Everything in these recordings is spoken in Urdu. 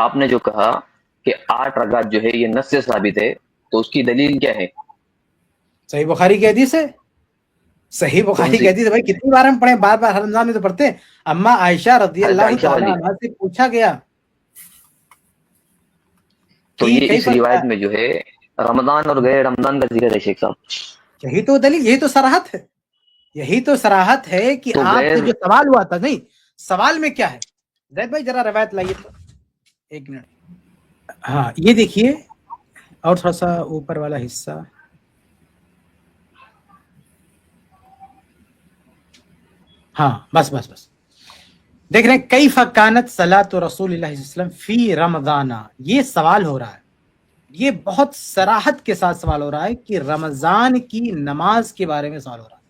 آپ نے جو کہا کہ 8 رکعت جو ہے یہ نص سے ثابت ہے، تو اس کی دلیل کیا ہے؟ صحیح بخاری کی حدیث ہے، صحیح بخاری کی حدیث ہے بھائی، کتنی بار ہم پڑھیں، بار بار ہر رمضان میں تو پڑھتے ہیں. اما عائشہ رضی اللہ تعالی عنہا سے پوچھا گیا تو یہ اس روایت میں جو ہے رمضان اور غیر رمضان کا ذکر ہے شیخ صاحب. یہی تو دلیل، یہی تو صراحت ہے، یہی تو صراحت ہے کہ آپ سے جو سوال ہوا تھا، نہیں سوال میں کیا ہے؟ زید بھائی ذرا روایت لائیے تو، ایک منٹ. ہاں یہ دیکھیے، اور تھوڑا سا اوپر والا حصہ، ہاں بس بس بس دیکھ رہے ہیں، کیف کانت صلاۃ رسول اللہ صلی اللہ علیہ وسلم فی رمضان. یہ سوال ہو رہا ہے، یہ بہت صراحت کے ساتھ سوال ہو رہا ہے کہ رمضان کی نماز کے بارے میں سوال ہو رہا ہے،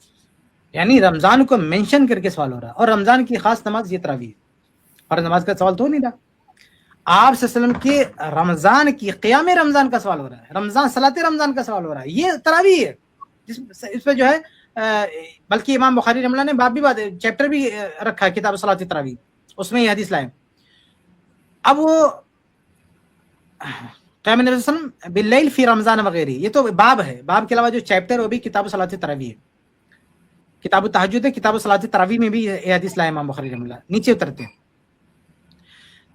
یعنی رمضان کو مینشن کر کے سوال ہو رہا ہے، اور رمضان کی خاص نماز یہ تراویح ہے، اور نماز کا سوال تو نہیں رہا. آپ صلی اللہ علیہ وسلم کے رمضان کی قیام رمضان کا سوال ہو رہا ہے، رمضان صلاۃ رمضان کا سوال ہو رہا ہے، یہ تراویح ہے. اس پہ جو ہے بلکہ امام بخاری رحمہ اللہ نے باب بھی چیپٹر بھی رکھا ہے، کتاب صلاۃ تراویح، اس میں یہ حدیث لائے. اب وہ قیام نبی صلی اللہ علیہ وسلم باللیل فی رمضان وغیرہ، یہ تو باب ہے، باب کے علاوہ جو چیپٹر وہ بھی کتاب صلاۃ تراویح ہے، کتاب التہجد ہے، کتاب صلاۃ تراویح میں بھی یہ حدیث لائے امام بخاری رحمہ اللہ. نیچے اترتے ہیں،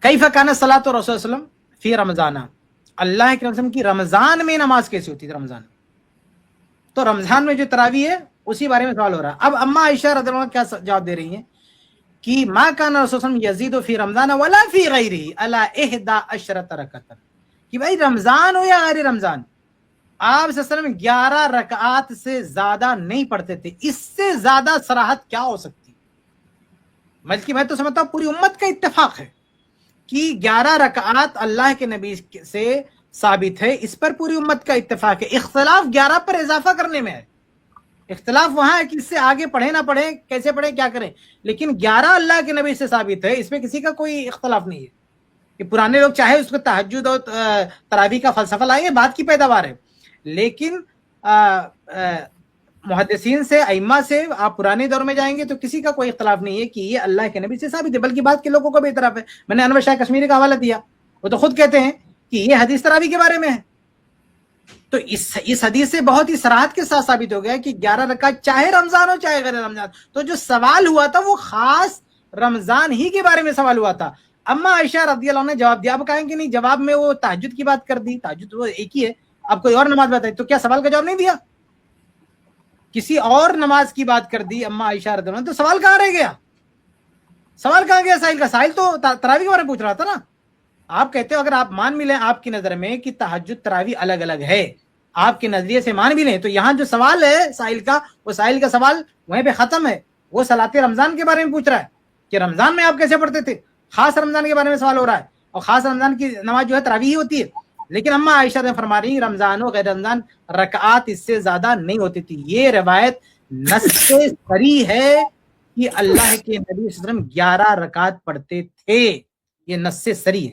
کیف کان صلاۃ رسول صلی اللہ علیہ وسلم فی رمضان، اللہ کے رسول کی رمضان میں نماز کیسی ہوتی تھی رمضان میں. تو رمضان میں جو تراویح ہے اسی بارے میں سوال ہو رہا ہے. اب اما عائشہ رضی اللہ عنہا کیا جواب دے رہی ہیں کہ ما کان رسول صلی اللہ علیہ وسلم یزید فی رمضان ولا فی غیرہ الا 11 رکعت، کہ بھائی رمضان ہو یا غیر رمضان، آپ صلی اللہ علیہ وسلم 11 رکعات سے زیادہ نہیں پڑھتے تھے. اس سے زیادہ صراحت کیا ہو سکتی؟ بلکہ میں تو سمجھتا ہوں پوری امت کا اتفاق ہے کہ 11 رکعات اللہ کے نبی سے ثابت ہے، اس پر پوری امت کا اتفاق ہے. اختلاف 11 پر اضافہ کرنے میں ہے، اختلاف وہاں ہے کہ اس سے آگے پڑھیں نہ پڑھیں، کیسے پڑھیں، کیا کریں، لیکن 11 اللہ کے نبی سے ثابت ہے، اس میں کسی کا کوئی اختلاف نہیں ہے. کہ پرانے لوگ چاہے اس کو تہجد اور تراویح کا فلسفہ لائیں، بات کی پیداوار ہے، لیکن محدثین سے، ائمہ سے آپ پرانے دور میں جائیں گے تو کسی کا کوئی اختلاف نہیں ہے کہ یہ اللہ کے نبی سے ثابت ہے، بلکہ بعد کے لوگوں کو بھی اعتراف ہے. میں نے انور شاہ کشمیری کا حوالہ دیا، وہ تو خود کہتے ہیں کہ یہ حدیث تراویح کے بارے میں ہے. تو اس حدیث سے بہت ہی صراحت کے ساتھ ثابت ہو گیا کہ 11 رکعت چاہے رمضان ہو چاہے غیر رمضان. تو جو سوال ہوا تھا وہ خاص رمضان ہی کے بارے میں سوال ہوا تھا. اما عائشہ رضی اللہ عنہ نے جواب دیا. اب کہیں کہ نہیں، جواب میں وہ تہجد کی بات کر دی، تہجد وہ ایک ہی ہے، اب کوئی اور نماز بتائی، تو کیا سوال کا جواب نہیں دیا؟ کسی اور نماز کی بات کر دی اما عائشہ رضی اللہ عنہ، تو سوال کہاں رہ گیا؟ سوال کہاں گیا سائل کا؟ سائل تو تراویح کے بارے میں پوچھ رہا تھا نا. آپ کہتے ہو اگر آپ مان بھی لیں آپ کی نظر میں کہ تہجد تراویح الگ الگ ہے، آپ کے نظریے سے مان بھی لیں، تو یہاں جو سوال ہے سائل کا، وہ سائل کا سوال وہیں پہ ختم ہے. وہ صلاۃ رمضان کے بارے میں پوچھ رہا ہے کہ رمضان میں آپ کیسے پڑھتے تھے، خاص رمضان کے بارے میں سوال ہو رہا ہے، اور خاص رمضان کی نماز جو ہے تراویح ہی ہوتی ہے. لیکن اما عائشہ نے فرما رہی رمضان و غیر رمضان رکعات اس سے زیادہ نہیں ہوتی تھی. یہ روایت نص سے صریح ہے کہ اللہ کے نبی صلی اللہ علیہ وسلم 11 رکعات پڑھتے تھے، یہ نص سے صریح ہے.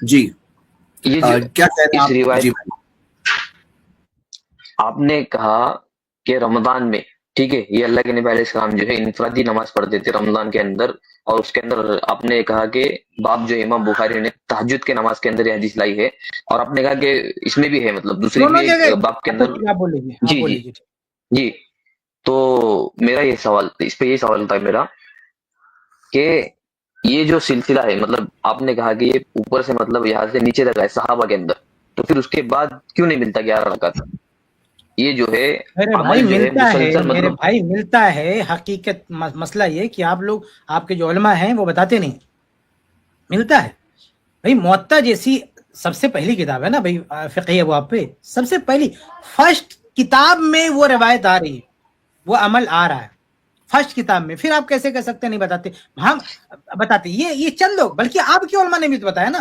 جی کیا جی آپ نے کہا کہ رمضان میں، ٹھیک ہے، یہ اللہ کے نبی علیہ السلام جو ہے انفرادی نماز پڑھتے تھے رمضان کے اندر، اور اس کے اندر آپ نے کہا کہ باب جو امام بخاری نے تہجد کے نماز کے اندر یہ حدیث لائی ہے، اور آپ نے کہا کہ اس میں بھی ہے، مطلب دوسری بھی باب کے اندر. جی جی جی تو میرا یہ سوال، اس پہ یہ سوال تھا میرا کہ یہ جو سلسلہ ہے، مطلب آپ نے کہا کہ یہ اوپر سے مطلب یہاں سے نیچے تک ہے صحابہ کے اندر، تو پھر اس کے بعد کیوں نہیں ملتا 11 رکعت؟ یہ جو ہے میرے بھائی ملتا ہے. حقیقت مسئلہ یہ کہ آپ لوگ، آپ کے جو علماء ہیں وہ بتاتے نہیں، ملتا ہے. بھائی موطا جیسی سب سے پہلی کتاب ہے نا بھائی فقہ ابواب پہ، سب سے پہلی فرسٹ کتاب میں وہ روایت آ رہی ہے، وہ عمل آ رہا ہے فرسٹ کتاب میں. پھر آپ کیسے کہہ سکتے نہیں بتاتے؟ ہم بتاتے. یہ چند لوگ، بلکہ آپ کے علماء نے بھی تو بتایا نا،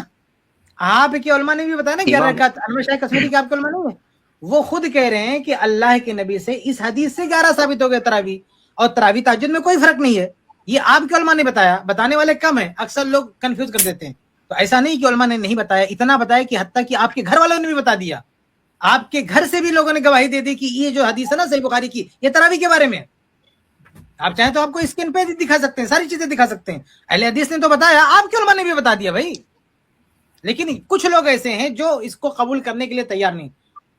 آپ کے علماء نے بھی بتایا نا 11 رکعت. انور شاہ کشمیری کے آپ کے علماء نہیں ہے، وہ خود کہہ رہے ہیں کہ اللہ کے نبی سے اس حدیث سے 11 ثابت ہو گیا تراویح، اور تراویح تہجد میں کوئی فرق نہیں ہے. یہ آپ کے علماء نے بتایا، بتانے والے کم ہیں، اکثر لوگ کنفیوز کر دیتے ہیں. تو ایسا نہیں کہ علماء نے نہیں بتایا، اتنا بتایا کہ حتیٰ کہ آپ کے گھر والوں نے بھی بتا دیا، آپ کے گھر سے بھی لوگوں نے گواہی دے دی کہ یہ جو حدیث ہے نا صحیح بخاری کی، یہ تراویح کے بارے میں. آپ چاہیں تو آپ کو اسکرین پہ دکھا سکتے ہیں, ساری چیزیں دکھا سکتے ہیں, اہل حدیث نے تو بتایا, آپ کی علماء نے بھی بتا دیا بھائی. لیکن کچھ لوگ ایسے ہیں جو اس کو قبول کرنے کے لیے تیار نہیں,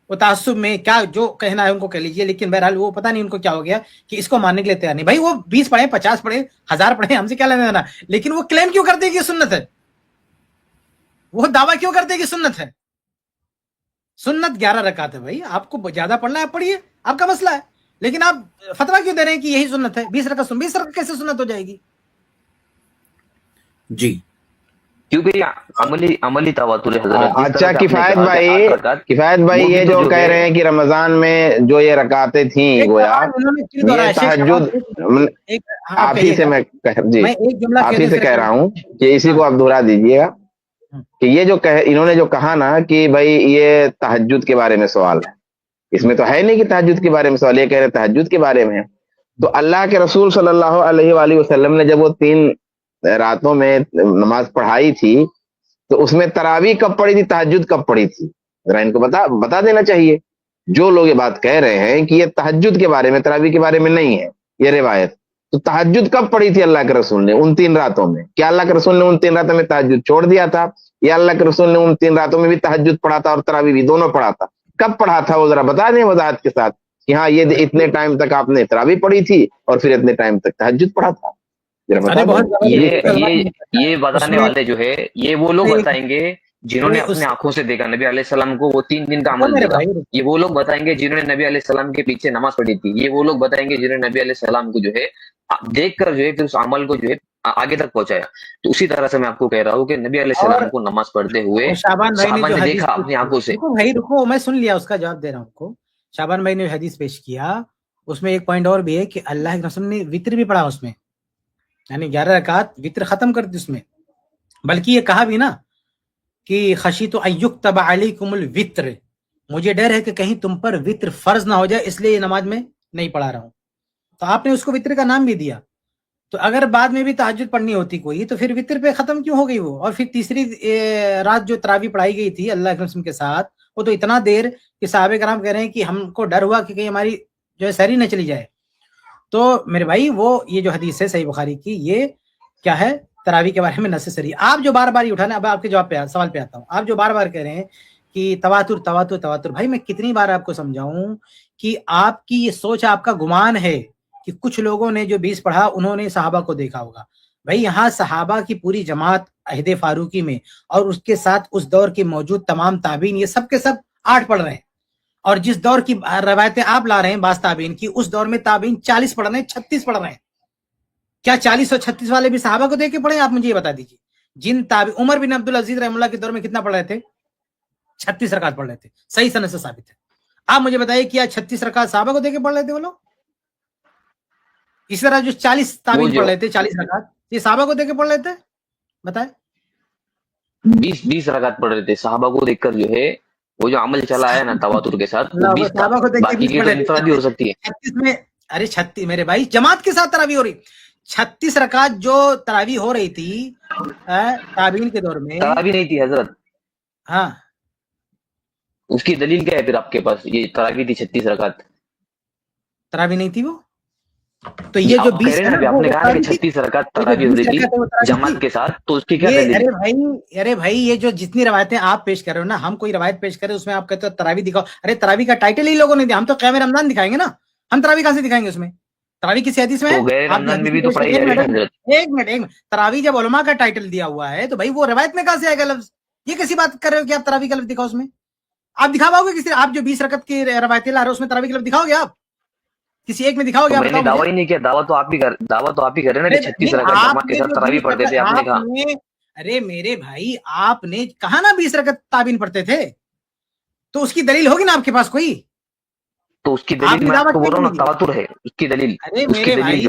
وہ تعصب میں کیا جو کہنا ہے ان کو کہہ لیجیے, لیکن بہرحال وہ پتہ نہیں ان کو کیا ہو گیا کہ اس کو ماننے کے لیے تیار نہیں. بھائی وہ 20 پڑھے, 50 پڑھے, 1000 پڑھے, ہم سے کیا لینا دینا, لیکن وہ کلیم کیوں کرتے ہیں کہ سنت ہے, وہ دعویٰ کیوں کرتے ہیں کہ سنت ہے. سنت 11 رکعت ہے بھائی, آپ کو زیادہ پڑھنا ہے آپ پڑھیے, آپ کا مسئلہ ہے, لیکن آپ فتویٰ کیوں دے رہے ہیں کہ یہی سنت ہے. 20 رکعت 20 رکعت کیسے سنت ہو جائے گی؟ جی کیونکہ عملی تواتر ہے حضرت. اچھا کفایت بھائی یہ جو کہہ رہے ہیں کہ رمضان میں جو یہ رکعتیں تھیں گویا یہ تہجد, آپ ہی سے میں آپ ہی سے کہہ رہا ہوں کہ اسی کو آپ دہرا دیجیے گا کہ یہ جو انہوں نے جو کہا نا کہ بھائی یہ تہجد کے بارے میں سوال ہے, اس میں تو ہے نہیں کہ تہجد کے بارے میں سوال, یہ کہہ رہے تہجد کے بارے میں. تو اللہ کے رسول صلی اللہ علیہ وآلہ وسلم نے جب وہ 3 راتوں میں نماز پڑھائی تھی تو اس میں تراویح کب پڑھی تھی, تہجد کب پڑھی تھی, ذرا ان کو بتا دینا چاہیے. جو لوگ یہ بات کہہ رہے ہیں کہ یہ تہجد کے بارے میں تراویح کے بارے میں نہیں ہے یہ روایت, تو تہجد کب پڑھی تھی اللہ کے رسول نے ان 3 راتوں میں؟ کیا اللہ کے رسول نے ان 3 راتوں میں تہجد چھوڑ دیا تھا, یا اللہ کے رسول نے ان 3 راتوں میں بھی تہجد پڑھا تھا اور تراویح بھی دونوں پڑھا تھا؟ کب پڑھا تھا وہ ذرا بتا دیں وضاحت کے ساتھ کہ ہاں یہ اتنے ٹائم تک آپ نے تراویح پڑھی تھی اور پھر اتنے ٹائم تک تہجد پڑھا تھا. یہ بتانے والے جو ہے یہ وہ لوگ بتائیں گے جنہوں نے اپنے آنکھوں سے دیکھا نبی علیہ السلام کو, وہ 3 دن کا عمل دیکھا. یہ وہ لوگ بتائیں گے جنہوں نے نبی علیہ السلام کے پیچھے نماز پڑھی تھی. یہ وہ لوگ بتائیں گے جنہوں نے نبی علیہ السلام کو جو ہے دیکھ کر جو ہے اس عمل کو جو ہے آگے تک پہنچایا. تو اسی طرح سے میں آپ کو کہہ رہا ہوں کہ نبی علیہ السلام کو نماز پڑھتے ہوئے صحابہ نے دیکھا اپنی آنکھوں سے. بھائی رکو, میں سن لیا, اس کا جواب دے رہا ہوں آپ کو. شعبان بھائی نے حدیث پیش کیا, اس میں ایک پوائنٹ اور بھی ہے کہ اللہ کے رسول نے وتر بھی پڑھا اس میں, یعنی 11 رکعت وتر ختم کر دی اس میں. بلکہ یہ کہا بھی نا کہ خشیت ان یکتب علیکم الوتر, مجھے ڈر ہے کہ کہیں تم پر وتر فرض نہ ہو جائے, اس لیے یہ نماز میں نہیں پڑھا رہا ہوں. تو آپ نے اس کو وتر کا نام بھی دیا. تو اگر بعد میں بھی تہجد پڑھنی ہوتی کوئی تو پھر وتر پہ ختم کیوں ہو گئی وہ؟ اور پھر تیسری رات جو تراویح پڑھائی گئی تھی اللہ کے رسول کے ساتھ, وہ تو اتنا دیر کہ صحابہ کرام کہہ رہے ہیں کہ ہم کو ڈر ہوا کہ کہیں ہماری جو ہے سحری نہ چلی جائے. تو میرے بھائی وہ یہ جو حدیث ہے صحیح بخاری کی, یہ کیا ہے تراویح کے بارے میں نصری. آپ جو بار بار اٹھانا, اب آپ کے جواب پہ سوال پہ آتا ہوں, آپ جو بار بار کہہ رہے ہیں کہ تواتر تواتر تواتر, بھائی میں کتنی بار آپ کو سمجھاؤں کہ آپ کی یہ سوچ, آپ کا گمان ہے کہ کچھ لوگوں نے جو 20 پڑھا انہوں نے صحابہ کو دیکھا ہوگا. بھائی یہاں صحابہ کی پوری جماعت عہد فاروقی میں اور اس کے ساتھ اس دور کے موجود تمام تابعین, یہ سب کے سب 8 پڑھ رہے ہیں. اور جس دور کی روایتیں آپ لا رہے ہیں بعض تابعین کی, اس دور میں تابعین 40 پڑھ رہے ہیں, 36 پڑھ رہے ہیں. کیا 40 اور 36 والے بھی صحابہ کو دیکھ کے پڑھے؟ آپ مجھے یہ بتا دیجیے. جن عمر بن عبدالعزیز رحمہ اللہ کے دور میں کتنا پڑھ رہے تھے؟ 36 رکعت پڑھ رہے تھے, صحیح سند سے ثابت ہے. آپ مجھے بتائیے کیا 36 رکعت صحابہ کو دیکھ کے پڑھ رہے تھے وہ لوگ؟ اس طرح جو 40 تابعین پڑھ رہے تھے 40 رکعت, یہ صحابہ کو دیکھ کے پڑھ رہے تھے؟ بتائیں. 20 رکعت پڑھ رہے تھے صحابہ کو دیکھ کر جو ہے وہ جو عمل چلا ہے نا تواتر کے ساتھ, صحابہ کو دیکھ کے انفرادی ہو سکتی ہے. 36 میں, ارے 36 میرے بھائی جماعت کے ساتھ تراویح ہو رہی, 36 رکعت جو تراویح ہو رہی تھی تابعین کے دور میں, تراویح نہیں تھی حضرت. ہاں اس کی دلیل کیا ہے پھر آپ کے پاس؟ یہ تراویح تھی 36 رکعت, تراویح نہیں تھی وہ. تو یہ جو 20 آپ نے کہا کہ 36 رکعت تراویح ہو رہی تھی جماعت کے ساتھ, تو اس کی کیا دلیل ہے؟ ارے بھائی یہ جو جتنی روایتیں آپ پیش کر رہے ہو نا, ہم کوئی روایت پیش کرے اس میں آپ کہتے ہو تراویح دکھاؤ. ارے تراویح کا ٹائٹل ہی لوگوں نے دیا, ہم تو قیام رمضان دکھائیں گے نا, ہم تراویح کہاں سے دکھائیں گے؟ اس میں تراویح کسی حدیث میں ہے؟ ایک منٹ, تراویح جب علماء کا ٹائٹل دیا ہوا ہے تو بھائی وہ روایت میں کہاں سے آئے گا لفظ؟ یہ کیسی بات کر رہے ہو کہ آپ تراویح کا لفظ دکھاؤ؟ اس میں آپ دکھا پاؤ گے کسی؟ آپ جو 20 رکعت کی روایتیں لا رہے ہو اس میں تراویح کا لفظ دکھاؤ گے؟ آپ کسی ایک میں دکھاؤ گے؟ میں نے دعویٰ ہی نہیں کیا, دعویٰ تو آپ ہی کر رہے ہیں نا 36 رکعت جماعت کے ساتھ تراویح پڑھتے تھے, آپ نے کہا. ارے میرے بھائی آپ نے کہا نا 20 رکعت تابعین پڑھتے تھے, تو اس کی دلیل ہوگی نا آپ کے پاس کوئی؟ تو اس کی دلیل میں آپ کو بول رہا ہوں نا, تواتر ہے اس کی دلیل. ارے میرے بھائی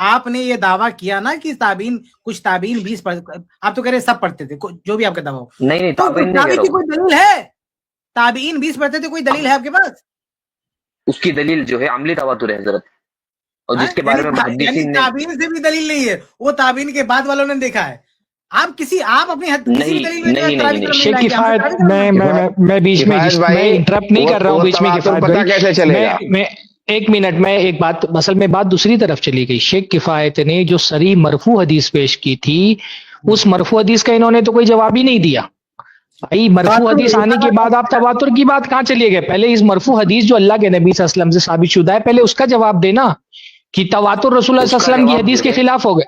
آپ نے یہ دعویٰ کیا نا کہ تابعین, کچھ تابعین 20 پڑھتے, آپ تو کہہ رہے سب پڑھتے تھے, جو بھی آپ کا دعویٰ ہو. نہیں, تابعین کی کوئی دلیل ہے؟ تابعین 20 پڑھتے تھے, کوئی دلیل ہے آپ کے پاس؟ اس کی دلیل جو ہے عملی تواتر ہے حضرت, اور جس کے بارے میں محدثین نے, تابعین سے بھی دلیل نہیں ہے, وہ تابعین کے بعد والوں نے دیکھا ہے. آپ اپنی کسی بھی دلیل میں بیچ میں انٹرپٹ نہیں کر رہا ہوں, بیچ میں کیسے چلے گا؟ ایک منٹ میں ایک بات، اصل میں بات دوسری طرف چلی گئی. شیخ کفایت نے جو صریح مرفوع حدیث پیش کی تھی، اس مرفوع حدیث کا انہوں نے تو کوئی جواب ہی نہیں دیا. بھائی مرفوع حدیث آنے کے بعد آپ تواتر کی بات کہاں چلیے گئے؟ پہلے اس مرفوع حدیث جو اللہ کے نبی صلی اللہ علیہ وسلم سے ثابت شدہ ہے، پہلے اس کا جواب دینا کہ تواتر رسول اللہ صلی اللہ علیہ وسلم کی حدیث کے خلاف ہو گئے.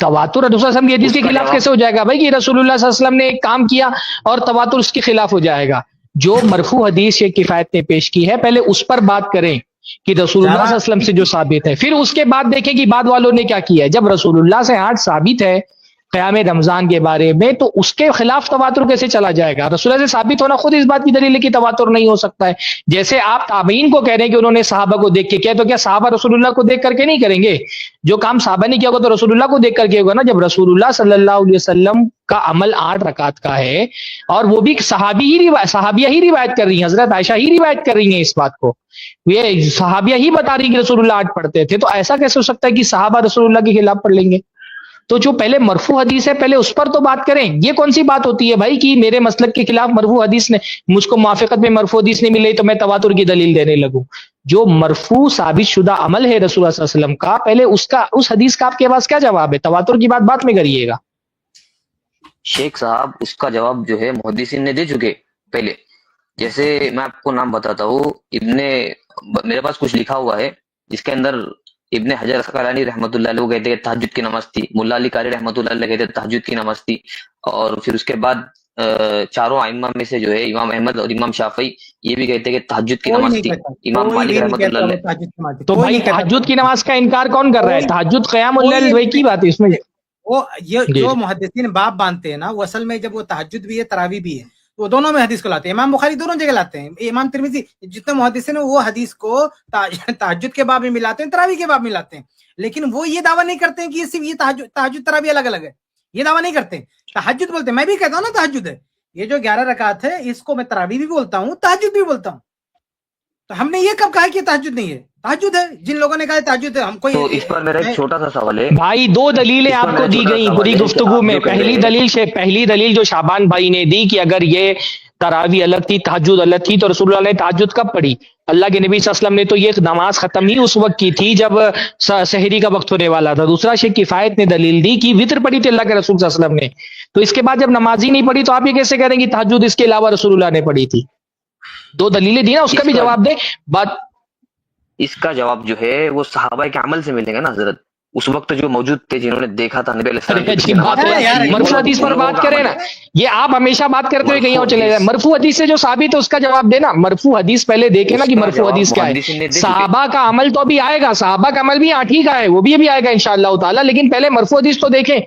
تواتر رسول اللہ صلی اللہ علیہ وسلم کی حدیث کے خلاف کیسے ہو جائے گا بھائی کہ رسول اللہ صلی اللہ علیہ وسلم نے ایک کام کیا اور تواتر اس کے خلاف ہو جائے گا؟ جو مرفوع حدیث شیخ کفایت نے پیش کی ہے، پہلے اس پر بات کریں کہ رسول اللہ صلی اللہ علیہ وسلم سے جو ثابت ہے، پھر اس کے بعد دیکھیں کہ بعد والوں نے کیا کیا ہے. جب رسول اللہ سے آج ثابت ہے قیام رمضان کے بارے میں، تو اس کے خلاف تواتر کیسے چلا جائے گا؟ رسول اللہ سے ثابت ہونا خود اس بات کی دلیل ہے کہ تواتر نہیں ہو سکتا ہے. جیسے آپ تابعین کو کہہ رہے ہیں کہ انہوں نے صحابہ کو دیکھ کے کیا، تو کیا صحابہ رسول اللہ کو دیکھ کر کے نہیں کریں گے؟ جو کام صحابہ نے کیا ہوگا تو رسول اللہ کو دیکھ کر کے ہوگا نا. جب رسول اللہ صلی اللہ علیہ وسلم کا عمل 8 رکعت کا ہے، اور وہ بھی صحابیہ ہی روایت کر رہی ہیں، حضرت عائشہ ہی روایت کر رہی ہیں اس بات کو، یہ صحابیہ ہی بتا رہی ہیں کہ رسول اللہ 8 پڑھتے تھے، تو ایسا کیسے ہو سکتا ہے کہ صحابہ رسول اللہ کے خلاف پڑھ لیں گے؟ تو جو پہلے مرفوع حدیث ہے پہلے اس پر تو بات کریں. یہ کون سی بات ہوتی ہے بھائی کہ میرے مسلک کے خلاف مرفوع حدیث نے، مجھ کو موافقت میں مرفوع حدیث نہیں ملی تو میں تواتر کی دلیل دینے لگوں؟ جو مرفوع ثابت شدہ عمل ہے رسول اللہ صلی اللہ علیہ وسلم کا، پہلے اس حدیث کا آپ کے پاس کیا جواب ہے؟ تواتر کی بات میں کریے گا. شیخ صاحب اس کا جواب جو ہے محدثین نے دے چکے پہلے. جیسے میں آپ کو نام بتاتا ہوں، میرے پاس کچھ لکھا ہوا ہے جس کے اندر ابن حجر اسقلانی رحمۃ اللہ علیہ وہ کہتے ہیں تہجد کی نماز تھی، ملا علی قاری رحمۃ اللہ علیہ کہتے ہیں تہجد کی نماز تھی، اور پھر اس کے بعد چاروں ائمہ میں سے جو ہے امام احمد اور امام شافعی یہ بھی کہتے ہیں کہ تہجد کی نماز تھی. امام مالک رحمۃ اللہ علیہ. تو بھائی تہجد کی نماز کا انکار کون کر رہا ہے؟ تہجد قیام اللیل وہی کی بات ہے اس میں. وہ جو محدثین باب مانتے ہیں نا، وہ اصل میں جب وہ تہجد بھی ہے تراویح بھی ہے، وہ دونوں میں حدیث کو لاتے ہیں. امام بخاری دونوں جگہ لاتے ہیں، امام ترمذی جتنے محدثین ہیں وہ حدیث کو تہجد کے باب میں ملاتے ہیں، تراویح کے باب میں لاتے ہیں. لیکن وہ یہ دعویٰ نہیں کرتے ہیں کہ یہ صرف یہ تہجد تراویح الگ الگ ہے، یہ دعویٰ نہیں کرتے. تہجد بولتے ہیں، میں بھی کہتا ہوں نا تہجد ہے، یہ جو 11 رکعت ہے اس کو میں تراویح بھی بولتا ہوں، تہجد بھی بولتا ہوں. تو ہم نے یہ کب کہا کہ تہجد نہیں ہے؟ تہجد ہے. جن لوگوں نے کہا تہجد ہے، ہم کوئی تو اس پر میرا ایک چھوٹا سا سوال ہے بھائی. 2 دلیلیں آپ کو دی گئیں پوری گفتگو میں. پہلی دلیل جو شعبان بھائی نے دی کہ اگر یہ تراویح الگ تھی تہجد الگ تھی تو رسول اللہ نے تہجد کب پڑھی؟ اللہ کے نبی صلی اللہ علیہ وسلم نے تو یہ نماز ختم ہی اس وقت کی تھی جب سحری کا وقت ہونے والا تھا. دوسرا شیخ کفایت نے دلیل دی کہ وتر پڑھی تھی اللہ کے رسول صلی اللہ علیہ وسلم نے، تو اس کے بعد جب نماز ہی نہیں پڑھی تو آپ یہ کیسے کہہ رہے ہیں کہ تہجد اس کے علاوہ رسول اللہ نے پڑھی تھی؟ 2 دلیلیں دی نا، اس کا بھی جواب دے. بات اس کا جواب جو ہے وہ صحابہ کے عمل سے ملے گا نا حضرت، اس وقت جو موجود تھے جنہوں نے دیکھا تھا نبی علیہ السلام. مرفوع حدیث پر بات کریں نا، یہ آپ ہمیشہ بات کرتے ہوئے کہیں اور چلے جائیں. مرفوع حدیث سے جو ثابت ہے اس کا جواب دینا. مرفوع حدیث پہلے دیکھیں نا کہ مرفوع حدیث کیا ہے. صحابہ کا عمل تو ابھی آئے گا، صحابہ کا عمل بھی 8 ہی کا ہے، وہ بھی ابھی آئے گا انشاءاللہ تعالی. لیکن پہلے مرفوع حدیث تو دیکھیں.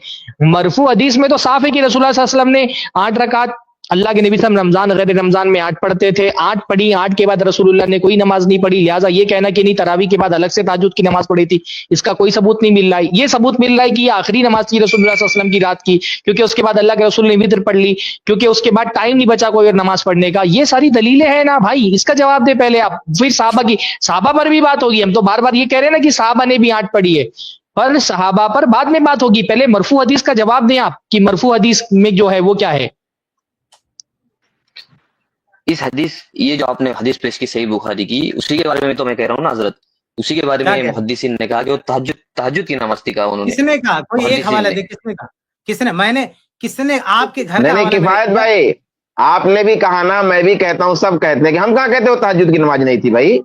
مرفوع حدیث میں تو صاف ہے کہ رسول اللہ صلی اللہ علیہ وسلم نے 8 رکعت، اللہ کے نبی صلی اللہ علیہ وسلم رمضان غیر رمضان میں 8 پڑھتے تھے، 8 پڑھی، 8 کے بعد رسول اللہ نے کوئی نماز نہیں پڑھی. لہٰذا یہ کہنا کہ نہیں تراویح کے بعد الگ سے تہجد کی نماز پڑھی تھی، اس کا کوئی ثبوت نہیں مل رہا ہے. یہ ثبوت مل رہا ہے کہ یہ آخری نماز تھی رسول اللہ صلی اللہ علیہ وسلم کی رات کی، کیونکہ اس کے بعد اللہ کے رسول نے وتر پڑھ لی، کیونکہ اس کے بعد ٹائم نہیں بچا کوئی اور نماز پڑھنے کا. یہ ساری دلیلیں ہیں نا بھائی، اس کا جواب دے پہلے آپ. پھر صحابہ پر بھی بات ہوگی. ہم تو بار بار یہ کہہ رہے ہیں نا کہ صحابہ نے بھی 8 پڑھی ہے، پر صحابہ پر بعد میں بات ہوگی. پہلے مرفوع حدیث کا جواب دیں آپ کہ مرفوع حدیث میں جو ہے وہ کیا ہے. اس حدیث، یہ جو آپ نے حدیث پیش کی صحیح بخاری کی، اسی کے بارے میں تو میں کہہ رہا ہوں نا حضرت، اسی کے بارے میں محدثین نے کہا کہ وہ تہجد کی نماز تھی. کہا انہوں نے. کس نے کہا؟ کوئی ایک حوالہ دے. کس نے کہا؟ کس نے؟ میں نے؟ کس نے؟ آپ کے گھر کا کفایت بھائی آپ نے بھی کہا نا، میں بھی کہتا ہوں، سب کہتے ہیں کہ ہم کہاں کہتے ہو تہجد کی نماز نہیں تھی. بھائی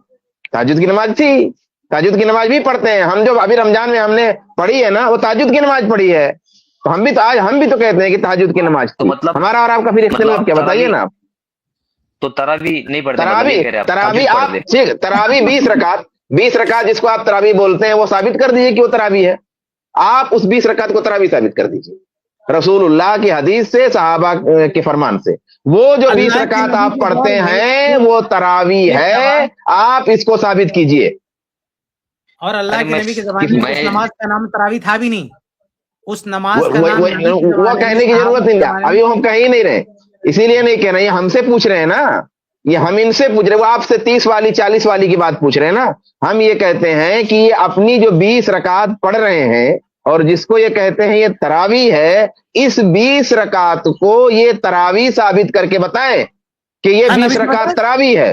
تہجد کی نماز تھی، تہجد کی نماز بھی پڑھتے ہیں ہم. جو ابھی رمضان میں ہم نے پڑھی ہے نا وہ تہجد کی نماز پڑھی ہے. تو ہم بھی تو آج ہم بھی تو کہتے ہیں کہ تہجد کی نماز. تو مطلب ہمارا اور آپ کا پھر اختلاف کیا بتائیے نا آپ. تو تراویح نہیں پڑھتے؟ تراویح 20 رکعت جس کو آپ تراویح بولتے ہیں وہ ثابت کر دیجئے کہ وہ تراویح ہے. آپ اس 20 رکعت کو تراویح ثابت کر دیجئے رسول اللہ کی حدیث سے، صحابہ کے فرمان سے. وہ جو 20 رکعت آپ پڑھتے ہیں وہ تراویح ہے، آپ اس کو ثابت کیجئے. اور اللہ کے نبی کے زمانے میں اس نماز کا نام تراویح تھا بھی نہیں. اس نماز کا نام وہ کہنے کی ضرورت نہیں. ابھی ہم کہیں نہیں رہے، اسی لیے نہیں کہہ رہے. یہ ہم سے پوچھ رہے ہیں نا، یہ ہم ان سے پوچھ رہے ہیں. وہ آپ سے 30 والی 40 والی کی بات پوچھ رہے ہیں نا. ہم یہ کہتے ہیں کہ یہ اپنی جو 20 رکعت پڑھ رہے ہیں اور جس کو یہ کہتے ہیں یہ تراویح ہے، اس 20 رکعت کو یہ تراویح ثابت کر کے بتائیں کہ یہ 20 رکعت تراویح ہے.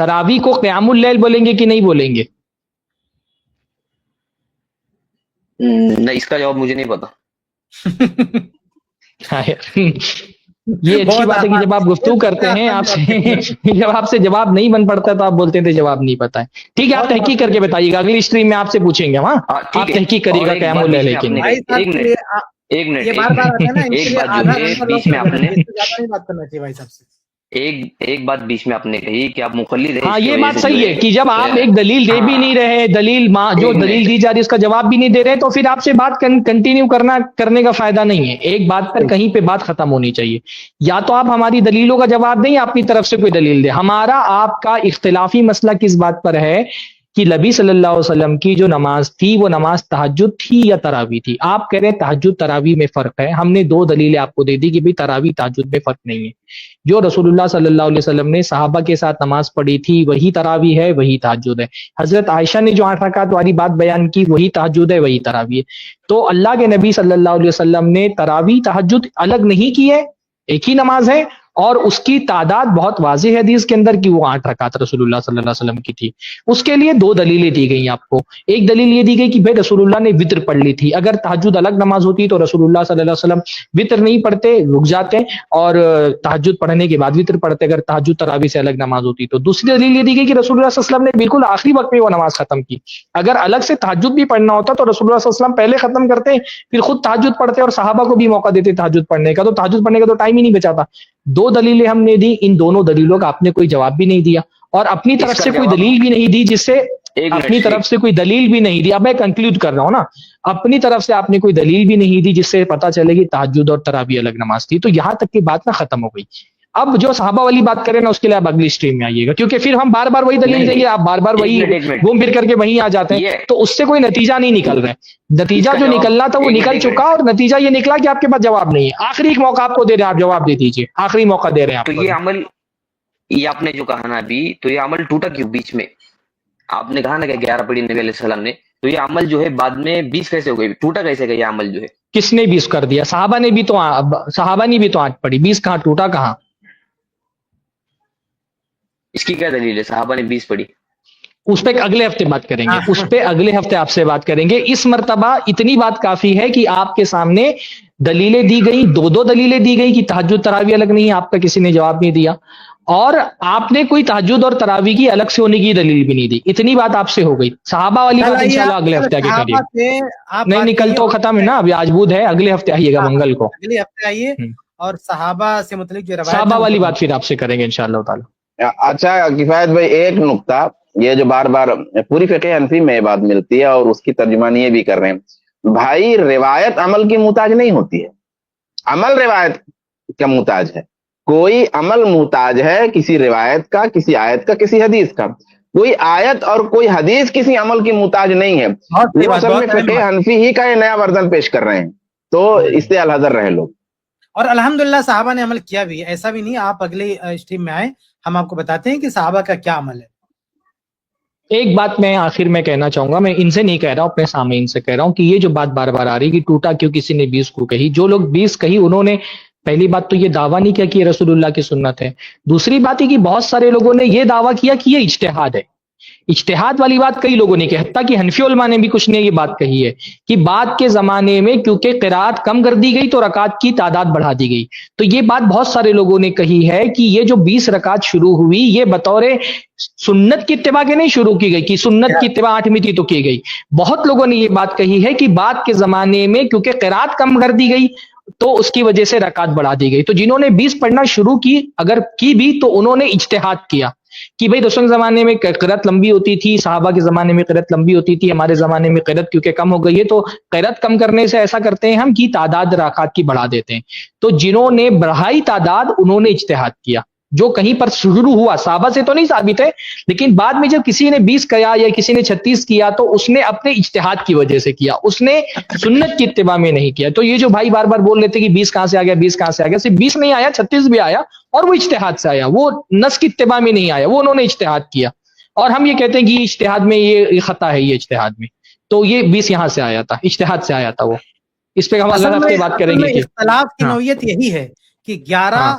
تراوی کو قیام اللیل بولیں گے کہ نہیں بولیں گے؟ نہیں، اس کا جواب مجھے نہیں پتا. یہ اچھی بات ہے کہ جب آپ گفتگو کرتے ہیں آپ سے جب آپ سے جواب نہیں بن پڑتا تو آپ بولتے تھے جواب نہیں پتا ہے. ٹھیک ہے، آپ تحقیق کر کے بتائیے گا، اگلی اسٹریم میں آپ سے پوچھیں گے. ہاں آپ تحقیق کریے گا قیام اللیل ہے کہ نہیں. ایک منٹ ایک بات بیچ میں آپ نے کہی کہ آپ مقلد ہیں. ہاں یہ بات صحیح ہے کہ جب آپ ایک دلیل دے بھی نہیں رہے، جو دلیل دی جا رہی ہے اس کا جواب بھی نہیں دے رہے، تو پھر آپ سے بات کنٹینیو کرنے کا فائدہ نہیں ہے. ایک بات پر کہیں پہ بات ختم ہونی چاہیے. یا تو آپ ہماری دلیلوں کا جواب دیں یا اپنی طرف سے کوئی دلیل دیں. ہمارا آپ کا اختلافی مسئلہ کس بات پر ہے کہ نبی صلی اللہ علیہ وسلم کی جو نماز تھی وہ نماز تہجد تھی یا تراویح تھی. آپ کہہ رہے ہیں تہجد تراویح میں فرق ہے. ہم نے 2 دلیلیں آپ کو دے دی کہ بھئی تراویح تہجد میں فرق نہیں ہے. جو رسول اللہ صلی اللہ علیہ وسلم نے صحابہ کے ساتھ نماز پڑھی تھی وہی تراویح ہے، وہی تہجد ہے. حضرت عائشہ نے جو 8 رکعت والی بات بیان کی وہی تہجد ہے، وہی تراویح ہے. تو اللہ کے نبی صلی اللہ علیہ وسلم نے تراویح تہجد الگ نہیں کی ہے، ایک ہی نماز ہے، اور اس کی تعداد بہت واضح ہے حدیث کے اندر کہ وہ 8 رکعت رسول اللہ صلی اللہ علیہ وسلم کی تھی. اس کے لیے 2 دلیلیں دی گئی آپ کو. ایک دلیل یہ دی گئی کہ بھائی رسول اللہ نے وطر پڑھ لی تھی. اگر تہجد الگ نماز ہوتی تو رسول اللہ صلی اللہ علیہ وسلم وطر نہیں پڑھتے، رک جاتے اور تہجد پڑھنے کے بعد وطر پڑھتے اگر تہجد تراویح سے الگ نماز ہوتی تو. دوسری دلیل یہ دی گئی کہ رسول اللہ صلی اللہ علیہ وسلم نے بالکل آخری وقت میں وہ نماز ختم کی. اگر الگ سے تہجد بھی پڑھنا ہوتا تو رسول اللہ صلی اللہ علیہ وسلم پہلے ختم کرتے، پھر خود تہجد پڑھتے اور صحابہ کو بھی موقع دیتے تہجد پڑھنے کا، تو تہجد پڑھنے کا تو ٹائم ہی نہیں بچا تھا. 2 دلیلیں ہم نے دی، ان دونوں دلیلوں کا آپ نے کوئی جواب بھی نہیں دیا اور اپنی طرف سے کوئی دلیل بھی نہیں دی جس سے اپنی طرف سے کوئی دلیل بھی نہیں دی. اب میں کنکلوڈ کر رہا ہوں نا، اپنی طرف سے آپ نے کوئی دلیل بھی نہیں دی جس سے پتا چلے گی تہجد اور تراویح الگ نماز تھی. تو یہاں تک کی بات نہ ختم ہو گئی. اب جو صحابہ والی بات کریں نا اس کے لیے آپ اگلی اسٹریم میں آئیے گا، کیونکہ پھر ہم بار بار وہی دلیل دیں گے، آپ بار بار وہی گھوم پھر کر کے وہیں آ جاتے ہیں، تو اس سے کوئی نتیجہ نہیں نکل رہا ہے. نتیجہ جو نکلنا تھا وہ نکل چکا اور نتیجہ یہ نکلا کہ آپ کے پاس جواب نہیں ہے. آخری ایک موقع آپ کو دے رہے ہیں، آپ جواب دے دیجیے، آخری موقع دے رہے ہیں آپ. تو یہ عمل، یہ آپ نے جو کہا نا ابھی، تو یہ عمل ٹوٹا کیوں بیچ میں؟ آپ نے کہا نا کہ 11 پڑھی نبی علیہ السلام نے، تو یہ عمل جو ہے بعد میں 20 کیسے ہو گئی؟ ٹوٹا کیسے گیا یہ عمل جو ہے؟ کس نے 20 کر دیا؟ صحابہ نے بھی تو 8 پڑھی، 20 کہاں ٹوٹا کہاں؟ اس کی کیا دلیل ہے صحابہ نے 20 پڑھی؟ اس پہ اگلے ہفتے بات کریں گے، اس پہ اگلے ہفتے آپ سے بات کریں گے. اس مرتبہ اتنی بات کافی ہے کہ آپ کے سامنے دلیلیں دی گئی، 2 دلیلیں دی گئی کہ تہجد تراویح الگ نہیں، آپ کا کسی نے جواب نہیں دیا، اور آپ نے کوئی تہجد اور تراویح کی الگ سے ہونے کی دلیل بھی نہیں دی. اتنی بات آپ سے ہو گئی. صحابہ والی بات انشاءاللہ اگلے ہفتے آگے کریے. نہیں نکل تو ختم ہے نا، ابھی آج بدھ ہے، اگلے ہفتے آئیے گا منگل کو، اگلے ہفتے آئیے اور صحابہ سے متعلق جو روایت صحابہ والی بات پھر آپ سے کریں گے انشاءاللہ تعالی. اچھا کفایت بھائی، ایک نقطہ یہ جو بار بار پوری فقہ حنفی میں یہ بات ملتی ہے اور اس کی ترجمان یہ بھی کر رہے ہیں، بھائی روایت عمل کی محتاج نہیں ہوتی ہے، عمل روایت کا محتاج ہے. کوئی عمل محتاج ہے کسی روایت کا، کسی آیت کا، کسی حدیث کا. کوئی آیت اور کوئی حدیث کسی عمل کی محتاج نہیں ہے. وہ اصل میں فقہ حنفی ہی کا یہ نیا ورژن پیش کر رہے ہیں، تو اس سے الحذر رہے لوگ. اور الحمدللہ صحابہ نے عمل کیا بھی، ایسا بھی نہیں. آپ اگلے اسٹریم میں آئیں، ہم آپ کو بتاتے ہیں کہ صحابہ کا کیا عمل ہے. ایک بات میں آخر میں کہنا چاہوں گا، میں ان سے نہیں کہہ رہا ہوں، اپنے سامعین سے کہہ رہا ہوں کہ یہ جو بات بار بار آ رہی کہ ٹوٹا کیوں کسی نے 20 کو کہی. جو لوگ 20 کہی انہوں نے پہلی بات تو یہ دعویٰ نہیں کیا کہ یہ رسول اللہ کی سنت ہے. دوسری بات یہ کہ بہت سارے لوگوں نے یہ دعویٰ کیا کہ یہ اجتہاد ہے. اجتہاد والی بات کئی لوگوں نے کہی، حتیٰ کہ حنفی علماء نے بھی کچھ نے یہ بات کہی ہے کہ بعد کے زمانے میں کیونکہ قرات کم کر دی گئی تو رکعت کی تعداد بڑھا دی گئی. تو یہ بات بہت سارے لوگوں نے کہی ہے کہ یہ جو 20 رکعت شروع ہوئی یہ بطور سنت کی اتباع کے نہیں شروع کی گئی، کہ سنت کی اتباع 8ویں تھی تو کی گئی. بہت لوگوں نے یہ بات کہی ہے کہ بعد کے زمانے میں کیونکہ قرات کم کر دی گئی تو اس کی وجہ سے رکعت بڑھا دی گئی. تو جنہوں نے 20 پڑھنا شروع کی اگر کی بھی تو انہوں نے اجتہاد کیا کہ بھئی رسول کے زمانے میں قرات لمبی ہوتی تھی، صحابہ کے زمانے میں قرات لمبی ہوتی تھی، ہمارے زمانے میں قرات کیونکہ کم ہو گئی ہے تو قرات کم کرنے سے ایسا کرتے ہیں ہم کہ تعداد رکعات کی بڑھا دیتے ہیں. تو جنہوں نے بڑھائی تعداد انہوں نے اجتہاد کیا. جو کہیں پر شروع ہوا صحابہ سے تو نہیں ثابت ہے، لیکن بعد میں جب کسی نے 20 کیا یا کسی نے 36 کیا تو اس نے اپنے اجتہاد کی وجہ سے کیا، اس نے سنت کی اتباع میں نہیں کیا. تو یہ جو بھائی بار بار بول لیتے کہ 20 کہاں سے آ گیا، 20 کہاں سے آ گیا، صرف 20 نہیں آیا، 36 بھی آیا اور وہ اجتہاد سے آیا، وہ نص کی اتباع میں نہیں آیا، وہ انہوں نے اجتہاد کیا. اور ہم یہ کہتے ہیں کہ یہ اجتہاد میں یہ خطا ہے، یہ اجتہاد میں تو یہ 20 یہاں سے آیا تھا، اجتہاد سے آیا تھا وہ. اس پہ ہم اگلے ہفتے بات کریں گے. اختلاف کی نوعیت یہی ہے کہ 11